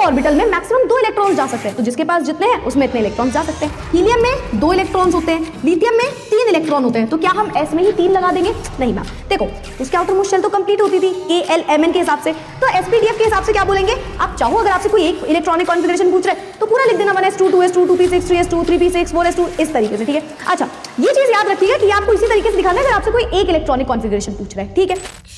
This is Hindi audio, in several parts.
ऑर्बिटल में मैक्सिमम 2 इलेक्ट्रॉन्स जा सकते हैं, तो जिसके पास जितने हैं उसमें इतने इलेक्ट्रॉन्स जा सकते हैं। हीलियम में 2 इलेक्ट्रॉन्स होते हैं, लिथियम में 3 इलेक्ट्रॉन होते हैं, तो क्या हम एस में ही 3 लगा देंगे? नहीं मैम, देखो उसके आउटर मोस्ट शेल तो कंप्लीट होती थी KLMN के हिसाब से, तो SPDF के हिसाब से क्या बोलेंगे? आप चाहो अगर आपसे कोई एक इलेक्ट्रॉनिक कॉन्फिगरेशन पूछ रहे तो पूरा लिख देना 1s2 2s2 2p6 3s2 3p6 4s2 इस तरीके से, ठीक है। अच्छा ये चीज याद रखिएगा कि आपको इसी तरीके से दिखाना है अगर आपसे कोई एक इलेक्ट्रॉनिक कॉन्फिगरेशन पूछ रहा है, ठीक है।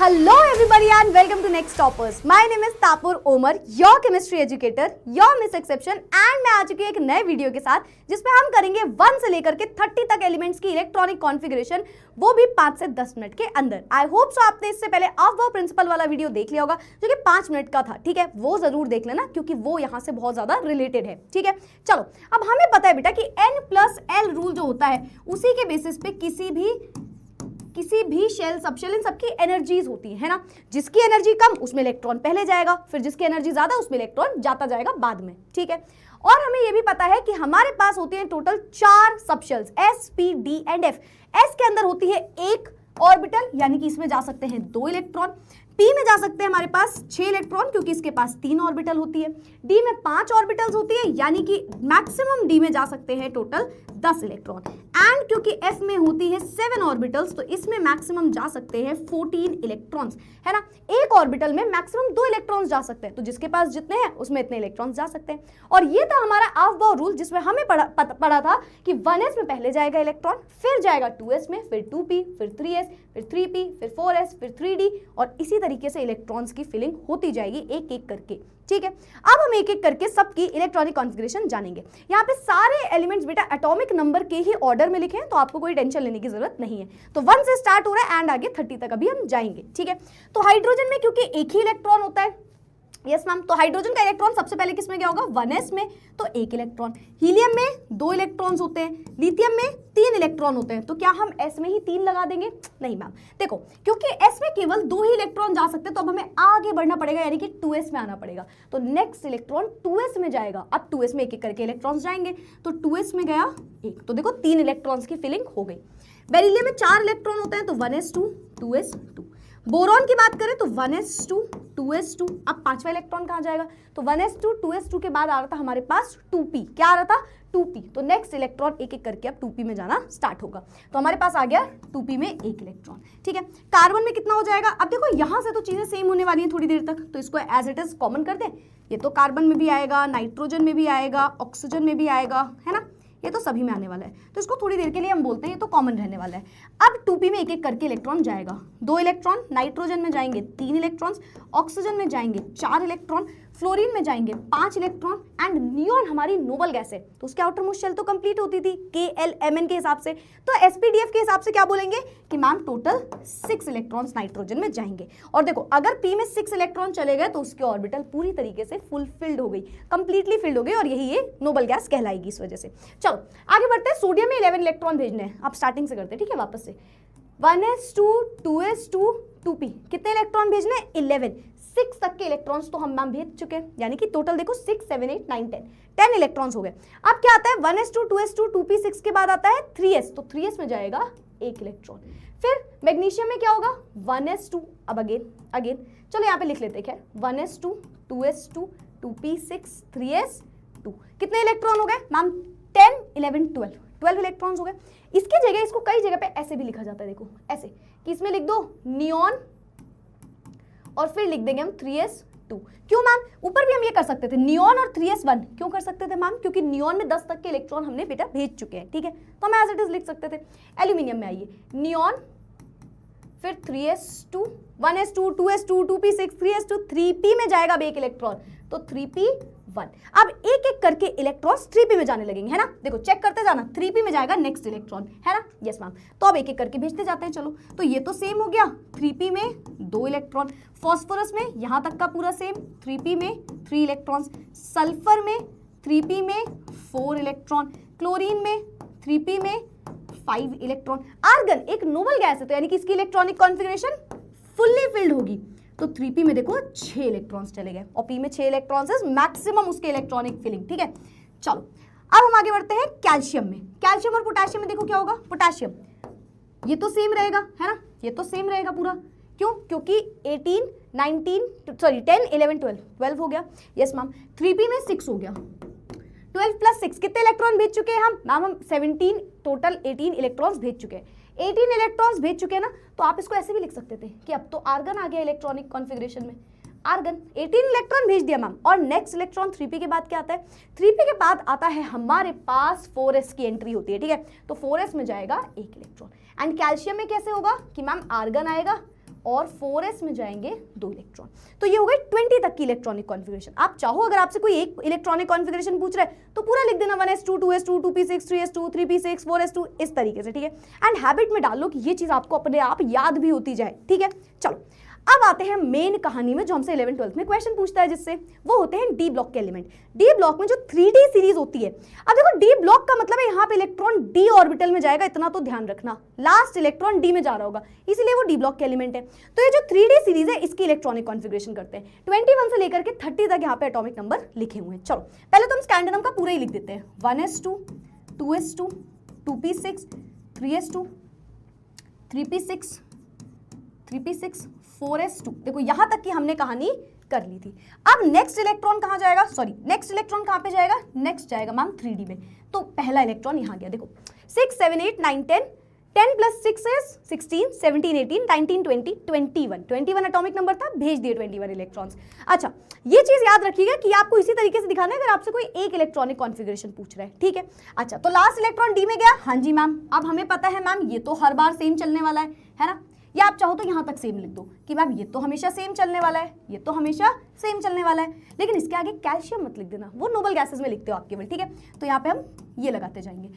Hello everybody and welcome to Next Toppers. My name is Tapur Omar, your chemistry educator, your Miss Exception, and मैं आ चुकी हूँ एक नए वीडियो के साथ जिसमें हम करेंगे 1 से लेकर के 30 तक एलिमेंट्स की इलेक्ट्रॉनिक कॉन्फ़िगरेशन, वो भी 5 से 10 मिनट के अंदर। आई होप सो आपने इससे पहले अफवाह प्रिंसिपल वाला वीडियो देख लिया होगा जो कि 5 मिनट का था, ठीक है, वो जरूर देख लेना क्योंकि वो यहाँ से बहुत ज्यादा रिलेटेड है, ठीक है। चलो अब हमें पता है बेटा कि N+L रूल जो होता है उसी के बेसिस पे किसी भी शेल सबशेल इन सबकी एनर्जीज होती है ना। जिसकी एनर्जी कम उसमें इलेक्ट्रॉन पहले जाएगा, फिर जिसकी एनर्जी ज्यादा उसमें इलेक्ट्रॉन जाता जाएगा बाद में, ठीक है। और हमें यह भी पता है कि हमारे पास होते हैं total 4 subshells S, P, D and F। S के अंदर होती है 1 ऑर्बिटल यानी कि इसमें जा सकते हैं 2 इलेक्ट्रॉन, P में जा सकते हैं हमारे पास 6 इलेक्ट्रॉन क्योंकि इसके पास 3 ऑर्बिटल होती है, D में 5 ऑर्बिटल्स होती है यानी कि मैक्सिमम D में जा सकते हैं टोटल 10 इलेक्ट्रॉन, एंड क्योंकि F में होती है 7 ऑर्बिटल्स तो इसमें मैक्सिमम जा सकते हैं 14 इलेक्ट्रॉन्स, है ना। एक ऑर्बिटल में मैक्सिमम 2 इलेक्ट्रॉन्स जा सकते हैं, तो जिसके पास जितने हैं उसमें इतने इलेक्ट्रॉन्स जा सकते हैं। और ये था हमारा अफबाउ रूल जिसमें हमें पढ़ा था कि 1s में पहले जाएगा इलेक्ट्रॉन, फिर जाएगा 2s में, फिर 2p, फिर 3s, फिर 3p, फिर 4s, फिर 3d, और इसी तरीके से इलेक्ट्रॉन्स की फिलिंग होती जाएगी एक एक करके, ठीक है। अब हम एक एक करके सबकी इलेक्ट्रॉनिक कॉन्फ़िगरेशन जानेंगे। यहाँ पे सारे एलिमेंट्स बेटा एटॉमिक नंबर के ही ऑर्डर में लिखे हैं तो आपको कोई टेंशन लेने की जरूरत नहीं है। तो 1 से स्टार्ट हो रहा है एंड आगे 30 तक अभी हम जाएंगे, ठीक है। तो हाइड्रोजन में क्योंकि एक ही इलेक्ट्रॉन होता है, यस मैम, तो हाइड्रोजन का इलेक्ट्रॉन सबसे पहले किस में गया होगा? 1s में, तो 1 इलेक्ट्रॉन। हीलियम में 2 इलेक्ट्रॉन्स होते हैं, लिथियम में 3 इलेक्ट्रॉन होते हैं, तो क्या हम s में ही 3 लगा देंगे? नहीं मैम, देखो क्योंकि s में केवल 2 ही इलेक्ट्रॉन जा सकते हैं तो अब हमें आगे बढ़ना पड़ेगा यानी कि 2s में आना पड़ेगा। तो नेक्स्ट इलेक्ट्रॉन 2s में जाएगा। अब 2s में एक एक करके इलेक्ट्रॉन्स जाएंगे, तो 2s में गया 1, तो देखो 3 इलेक्ट्रॉन्स की फिलिंग हो गई। बेरिलियम में 4 इलेक्ट्रॉन होते हैं तो 1s2 2s2। बोरॉन की बात करें तो 1s2 2s2। अब 5वां इलेक्ट्रॉन कहाँ जाएगा? तो 1s2 2s2 के बाद आ रहा था हमारे पास 2p, क्या आ रहा था? 2p। तो नेक्स्ट इलेक्ट्रॉन एक एक करके अब 2p में जाना स्टार्ट होगा, तो हमारे पास आ गया 2p में 1 इलेक्ट्रॉन, ठीक है। कार्बन में कितना हो जाएगा? अब देखो यहाँ से तो चीजें सेम होने वाली हैं थोड़ी देर तक, तो इसको एज इट इज कॉमन कर दें। ये तो कार्बन में भी आएगा, नाइट्रोजन में भी आएगा, ऑक्सीजन में भी आएगा, है ना, ये तो सभी में आने वाला है, तो इसको थोड़ी देर के लिए हम बोलते हैं ये तो कॉमन रहने वाला है। अब 2p में एक एक करके इलेक्ट्रॉन जाएगा, 2 इलेक्ट्रॉन, नाइट्रोजन में जाएंगे 3 इलेक्ट्रॉन्स, ऑक्सीजन में जाएंगे 4 इलेक्ट्रॉन, फ्लोरीन में जाएंगे 5 इलेक्ट्रॉन, एंड नियॉन हमारी नोबल गैस है तो उसके आउटर मोस्ट शेल तो कंप्लीट होती थी KLMN के हिसाब से, तो SPDF के हिसाब से क्या बोलेंगे कि मैम टोटल 6 इलेक्ट्रॉन्स नाइट्रोजन में जाएंगे। और देखो अगर P में 6 इलेक्ट्रॉन चले गए तो उसकी ऑर्बिटल पूरी तरीके से फुलफिल्ड हो गई, कंप्लीटली फिल्ड हो गई, और यही ये नोबल गैस कहलाएगी इस वजह से। चलो आगे बढ़ते हैं। सोडियम में 11 इलेक्ट्रॉन भेजने हैं, आप स्टार्टिंग से करते हैं, ठीक है, वापस से 1s2 2s2 2p, कितने इलेक्ट्रॉन भेजने हैं? 11। 6 तक के इलेक्ट्रॉन्स तो हम मैम भेज चुके हैं, यानी कि टोटल देखो 6 7 8 9 10 इलेक्ट्रॉन्स हो गए। अब क्या आता है? 1s2 2s2 2p 6 के बाद आता है 3s, तो 3s में जाएगा 1 इलेक्ट्रॉन। फिर मैग्नीशियम में क्या होगा? 1s2, अब अगेन चलो यहाँ पे लिख लेते हैं, खैर 1s2 2s2 2p6 3s2, कितने इलेक्ट्रॉन हो गए मैम? 10 11 12 इलेक्ट्रॉन्स हो गए। इसकी जगह इसको कई जगह पे ऐसे भी लिखा जाता है, देखो ऐसे कि इसमें लिख दो नियॉन और फिर लिख देंगे हम 3s2। क्यों मैम? ऊपर भी हम ये कर सकते थे नियॉन और 3s1, क्यों कर सकते थे मैम? क्योंकि नियॉन में 10 तक के इलेक्ट्रॉन हमने बेटा भेज चुके हैं, ठीक है, तो हम एज इट इज लिख सकते थे। एल्यूमिनियम में आइए, नियॉन फिर 3s2 1s2 2s2 2p6 3s2 3p में जाएगा अब 1 इलेक्ट्रॉन, तो 3p1। अब एक एक करके इलेक्ट्रॉन्स 3p में जाने लगेंगे, है ना, देखो चेक करते जाना, 3p में जाएगा नेक्स्ट इलेक्ट्रॉन, है ना, यस मैम। तो अब एक एक करके भेजते जाते हैं। चलो तो ये तो सेम हो गया, 3p में 2 इलेक्ट्रॉन, फॉस्फोरस में यहाँ तक का पूरा सेम, 3p में 3 इलेक्ट्रॉन्स, सल्फर में 3p में 4 इलेक्ट्रॉन, क्लोरीन में 3p में 5 इलेक्ट्रॉन। आर्गन एक नोबल गैस है तो यानी कि इसकी इलेक्ट्रॉनिक कॉन्फ़िगरेशन फुल्ली फिल्ड होगी, तो 3p में देखो 6 इलेक्ट्रॉन्स चले गए और p में 6 इलेक्ट्रॉन्स है मैक्सिमम उसके इलेक्ट्रॉनिक फिलिंग, ठीक है। चलो अब हम आगे बढ़ते हैं कैल्शियम में। कैल्शियम और पोटेशियम में देखो क्या होगा, पोटेशियम ये तो सेम रहेगा, है ना, ये तो सेम रहेगा पूरा, क्यों? क्योंकि 18, 10, 11, 12 हो गया। Yes ma'am. 3p में 6 हो गया, 12 प्लस 6 कितने इलेक्ट्रॉन भेज चुके हैं हम? मैम हम 17 टोटल 18 इलेक्ट्रॉन्स भेज चुके हैं। 18 इलेक्ट्रॉन्स भेज चुके हैं ना, तो आप इसको ऐसे भी लिख सकते थे कि अब तो आर्गन आ गया इलेक्ट्रॉनिक कॉन्फ़िगरेशन में। आर्गन 18 इलेक्ट्रॉन भेज दिया मैम। और नेक्स्ट इलेक्ट्रॉन 3p के बाद क्या आता है? 3p के बाद आता है हमारे पास 4s की एंट्री होती है, ठीक है। तो 4s में जाएगा 1 इलेक्ट्रॉन। एंड कैल्शियम में कैसे होगा कि मैम आर्गन आएगा और 4s में जाएंगे 2 इलेक्ट्रॉन। तो ये हो गई 20 तक की इलेक्ट्रॉनिक कॉन्फ़िगरेशन। आप चाहो अगर आपसे कोई एक इलेक्ट्रॉनिक कॉन्फ़िगरेशन पूछ रहा है तो पूरा लिख देना 1s2, 2s2, 2p6, 3s2, 3p6, 4s2 इस तरीके से, ठीक है। एंड हैबिट में डाल लो कि ये चीज आपको अपने आप याद भी होती जाए, ठीक है। चलो अब आते हैं मेन कहानी में, जो हमसे 11th 12th में क्वेश्चन पूछता है, जिससे वो होते हैं डी ब्लॉक के एलिमेंट। डी ब्लॉक में जो 3d सीरीज होती है, अब देखो डी ब्लॉक का मतलब है यहाँ पे इलेक्ट्रॉन डी ऑर्बिटल में जाएगा, इतना तो ध्यान रखना, लास्ट इलेक्ट्रॉन डी में जा रहा होगा, इसीलिए वो डी ब्लॉक के एलिमेंट है। तो ये जो 3d सीरीज है इसकी इलेक्ट्रॉनिक कॉन्फ़िगरेशन करते हैं। 21 से लेकर के 30 तक यहाँ पे एटॉमिक नंबर लिखे हुए हैं। चलो पहले तो हम स्टैंडर्ड का पूरा ही लिख देते हैं। 1s2, 2s2, 2p6, 3s2, 3p6, 3p6, 4s2। देखो यहां तक की हमने कहानी कर ली थी। अब नेक्स्ट इलेक्ट्रॉन कहां जाएगा? सॉरी, नेक्स्ट इलेक्ट्रॉन कहां पे जाएगा? नेक्स्ट जाएगा मैम 3d में। तो पहला इलेक्ट्रॉन यहां गया, देखो 6, 7, 8, 9, 10, 10 प्लस 6 is 16, 17, 18, 19, 20, 21 एटॉमिक नंबर था, भेज दिए 21 इलेक्ट्रॉन्स। अच्छा ये चीज याद रखिएगा कि आपको इसी तरीके से दिखाना है अगर आपसे कोई एक इलेक्ट्रॉनिक कॉन्फ़िगरेशन पूछ रहा है, ठीक है। अच्छा तो लास्ट इलेक्ट्रॉन डी में गया, हाँ जी मैम। अब हमें पता है मैम ये तो हर बार सेम चलने वाला है ना, या आप चाहो तो यहाँ तक सेम लिख दो कि मैम ये तो हमेशा सेम चलने वाला है, ये तो हमेशा सेम चलने वाला है, लेकिन इसके आगे कैल्शियम मत लिख देना, वो नोबल गैसेस में लिखते हो आप केवल, ठीक है। तो यहाँ पे हम ये लगाते जाएंगे।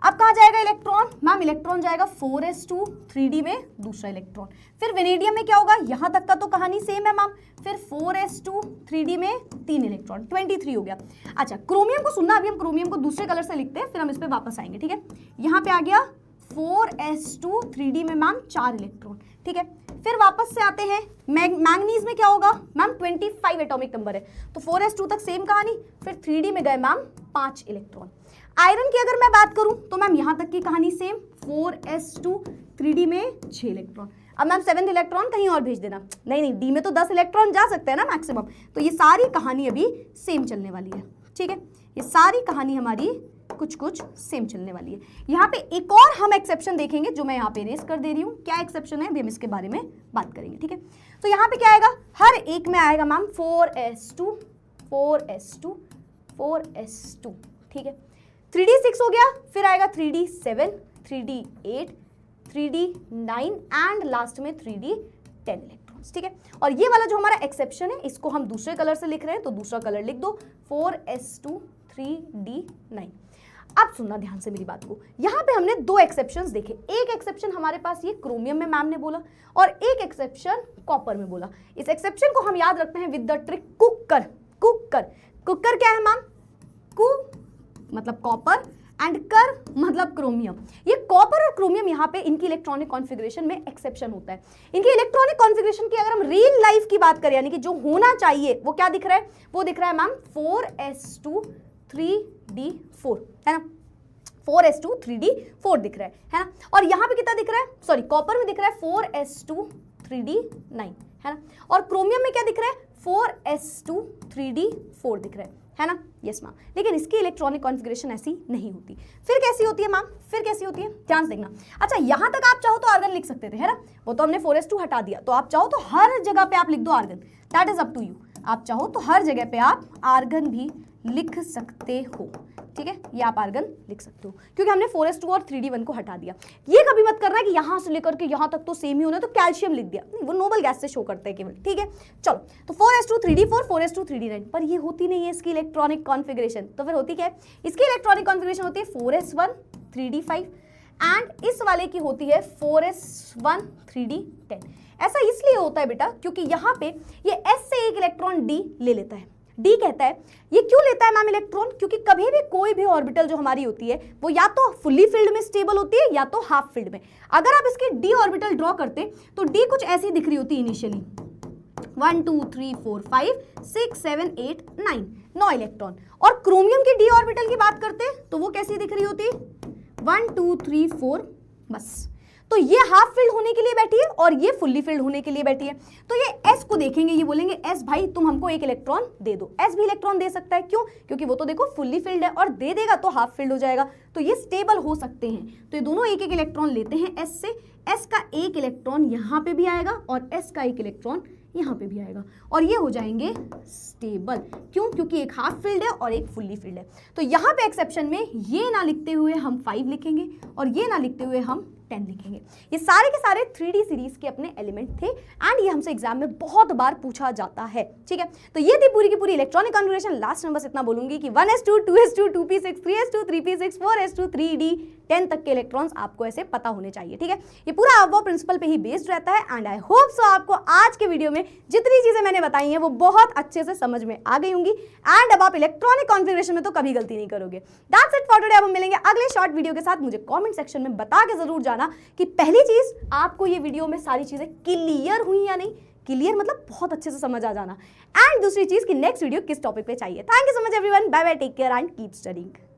अब कहाँ जाएगा इलेक्ट्रॉन? मैम इलेक्ट्रॉन जाएगा 4s2 3d में दूसरा इलेक्ट्रॉन। फिर वेनेडियम में क्या होगा? यहाँ तक का तो कहानी सेम है मैम। फिर 4s2 3d में 3 इलेक्ट्रॉन, 23 हो गया। अच्छा क्रोमियम को सुनना, अभी हम क्रोमियम को दूसरे कलर से लिखते हैं, फिर हम इस पर वापस आएंगे, ठीक है। यहाँ पे आ गया 4s2 3d में मैम 4 इलेक्ट्रॉन, ठीक है। फिर वापस से आते हैं मैंगनीज में क्या होगा? मैम 25 एटॉमिक नंबर है, तो 4s2 तक सेम कहानी। फिर 3d में गए मैम 5 इलेक्ट्रॉन। आयरन की अगर मैं बात करूं तो मैम यहां तक की कहानी सेम, 4s2 3d में 6 इलेक्ट्रॉन। अब मैम 7th इलेक्ट्रॉन कहीं और भेज देना, नहीं डी में तो 10 इलेक्ट्रॉन जा सकते हैं ना मैक्सिमम, तो ये सारी कहानी अभी सेम चलने वाली है, ठीक है। ये सारी कहानी हमारी कुछ सेम चलने वाली है। यहाँ पे एक और हम एक्सेप्शन देखेंगे जो मैं यहाँ पे रेस कर दे रही हूँ। क्या एक्सेप्शन है अभी हम इसके बारे में बात करेंगे, ठीक है। तो यहाँ पे क्या आएगा? हर एक में आएगा मैम 4s2, 4s2, 4s2, ठीक है। 3d 6 हो गया, फिर आएगा 3d 7, 3d 8, 3d 9 and last में 3d 10 इलेक्ट्रॉन्स, ठीक है। और ये वाला जो हमारा एक्सेप्शन है इसको हम दूसरे कलर से लिख रहे हैं, तो दूसरा कलर लिख दो 4s2 3d 9। अब सुनना ध्यान से मेरी बात को, यहाँ पे हमने 2 एक्सेप्शंस देखे। एक एक्सेप्शन हमारे पास ये क्रोमियम में मैम ने बोला और एक एक्सेप्शन कॉपर में बोला। इस एक्सेप्शन को हम याद रखते हैं with the trick cooker. Cooker क्या है मैम? कु मतलब कॉपर एंड कर मतलब क्रोमियम। ये कॉपर और क्रोमियम यहाँ पे इनकी इलेक्ट्रॉनिक कॉन्फ़िगरेशन में एक्सेप्शन होता है। इनकी इलेक्ट्रॉनिक कॉन्फ़िगरेशन की अगर हम रियल लाइफ की बात करें, यानी कि जो होना चाहिए वो क्या दिख रहा है? वो दिख रहा है मैम 4s2 3d4, है ना। 4s2 3d4 दिख रहा है ना। और यहाँ पे कितना दिख रहा है? सॉरी कॉपर में दिख रहा है 4s2 3d9, है ना। और क्रोमियम में क्या दिख रहा है? 4s2 3d4 दिख रहा है ना। Yes ma'am. लेकिन इसकी इलेक्ट्रॉनिक कॉन्फ़िगरेशन ऐसी नहीं होती। फिर कैसी होती है मैम? फिर कैसी होती है ध्यान से देखना। अच्छा यहाँ तक आप चाहो तो आर्गन लिख सकते थे, है ना। वो तो हमने 4s2 हटा दिया, तो आप चाहो तो हर जगह पे आप लिख दो organ, that is up to you. आप चाहो तो हर जगह पे आप आर्गन भी लिख सकते हो, ठीक है। ये आप आर्गन लिख सकते हो क्योंकि हमने 4s2 और 3d1 को हटा दिया। ये कभी मत करना कि यहाँ से लेकर के यहाँ तक तो सेम ही होना, तो कैल्शियम लिख दिया, नहीं वो नोबल गैस से शो करते हैं केवल, ठीक है। चलो तो 4s2 3d4 4s2 3d9, पर ये होती नहीं है इसकी इलेक्ट्रॉनिक कॉन्फ़िगरेशन। तो फिर होती क्या है? इसकी इलेक्ट्रॉनिक कॉन्फ़िगरेशन होती है 4s1 3d5 एंड इस वाले की होती है 4s1 3d10। ऐसा इसलिए होता है बेटा क्योंकि यहाँ पे ये s से एक इलेक्ट्रॉन d ले लेता है। डी कहता है, ये क्यों लेता है मैम इलेक्ट्रॉन? क्योंकि कभी भी कोई भी ऑर्बिटल जो हमारी होती है वो या तो फुल्ली फिल्ड में स्टेबल होती है या तो हाफ फिल्ड में। अगर आप इसकी डी ऑर्बिटल ड्रॉ करते तो डी कुछ ऐसी दिख रही होती इनिशियली, 1 2 3 4 5 6 7 8 9 इलेक्ट्रॉन। और क्रोमियम की डी ऑर्बिटल की बात करते तो वो कैसी दिख रही होती? 1 2 3 4 बस। तो ये हाफ फिल्ड होने के लिए बैठी है और ये फुल्ली फिल्ड होने के लिए बैठी है। तो ये S को देखेंगे, ये बोलेंगे S भाई तुम हमको एक इलेक्ट्रॉन दे दो। S भी इलेक्ट्रॉन दे सकता है, क्यों? क्योंकि वो तो देखो फुल्ली फिल्ड है और दे देगा तो हाफ फिल्ड हो जाएगा, तो ये स्टेबल हो सकते हैं। तो ये दोनों एक एक इलेक्ट्रॉन लेते हैं S से। S का एक इलेक्ट्रॉन यहाँ पे भी आएगा और S का एक इलेक्ट्रॉन यहाँ पे भी आएगा और ये हो जाएंगे स्टेबल। क्यों? क्योंकि एक हाफ फिल्ड है और एक फुल्ली फिल्ड है। तो यहाँ पे एक्सेप्शन में ये ना लिखते हुए हम 5 लिखेंगे और ये ना लिखते हुए हम 10 लिखेंगे। ये सारे के सारे 3D सीरीज के अपने एलिमेंट थे एंड ये हमसे एग्जाम में बहुत बार पूछा जाता है। ठीक है, तो ये थी पूरी की पूरी इलेक्ट्रॉनिक कॉन्फ़िगरेशन। लास्ट में बस इतना बोलूंगी कि 1s2, 2s2, 2p6, 3s2, 3p6, 4s2, 3d 10 तक के इलेक्ट्रॉन्स आपको ऐसे पता होने चाहिए। ठीक है, ये पूरा अबव प्रिंसिपल पे ही बेस्ड रहता है एंड आई होप सो आपको आज के वीडियो में जितनी चीजें मैंने बताई हैं वो बहुत अच्छे से समझ में आ गई होंगी एंड अब आप इलेक्ट्रॉनिक कॉन्फ़िगरेशन में तो कभी गलती नहीं करोगे। That's it for today. अब हम मिलेंगे अगले शॉर्ट वीडियो के साथ। मुझे कमेंट सेक्शन में बता के जरूर जाना कि पहली चीज आपको ये वीडियो में सारी चीजें क्लियर हुई या नहीं। क्लियर मतलब बहुत अच्छे से समझ आ जाना। एंड दूसरी चीज कि नेक्स्ट वीडियो किस टॉपिक पे चाहिए। Thank you so much everyone. Bye bye, take care and keep studying.